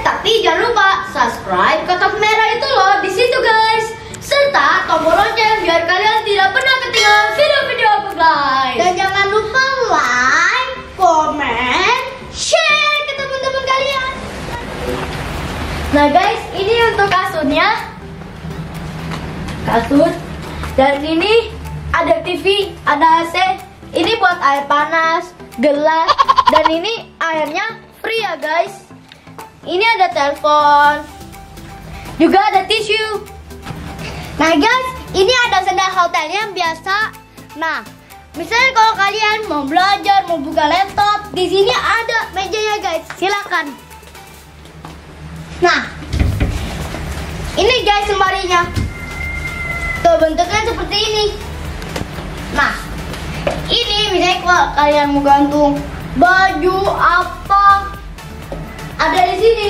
Tapi jangan lupa subscribe kotak merah itu loh di situ guys, serta tombol lonceng biar kalian tidak pernah ketinggalan video-video aku guys. Dan jangan lupa like, comment, share ke teman-teman kalian. Nah guys, ini untuk kasurnya, kasur, dan ini ada TV, ada AC. Ini buat air panas, gelas, dan ini airnya free ya guys. Ini ada telepon, juga ada tisu. Nah guys, ini ada sendal hotelnya biasa. Nah, misalnya kalau kalian mau belajar, mau buka laptop, di sini ada mejanya guys. Silakan. Nah, ini guys lemarinya. Tuh bentuknya seperti ini. Nah, ini misalnya kalau kalian mau gantung baju apa, ada di sini.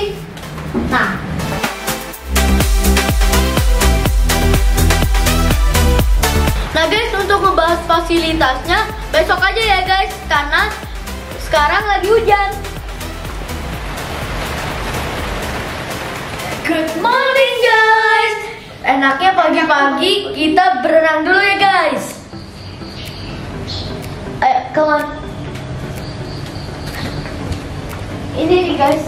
Nah, guys, untuk membahas fasilitasnya besok aja ya guys, karena sekarang lagi hujan. Good morning guys. Enaknya pagi-pagi kita berenang dulu ya guys. Ayo, come on. Ini nih guys,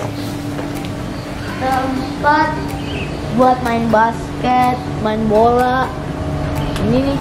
tempat buat main basket, main bola. Ini nih.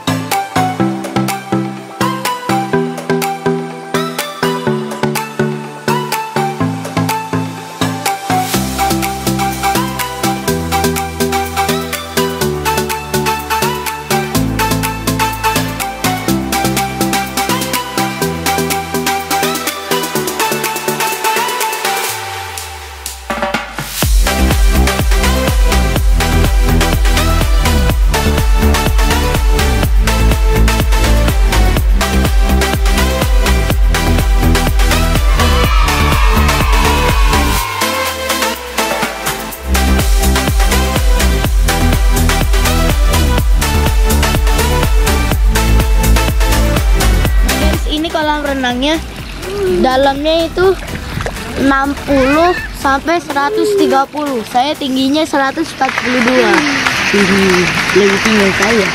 Kolam renangnya dalamnya itu 60 sampai 130. Saya tingginya 142. Lebih tinggi saya.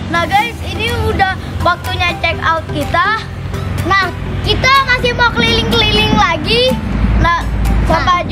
Nah guys, ini udah waktunya check out kita. nah kita masih mau keliling-keliling lagi. Nah, sampai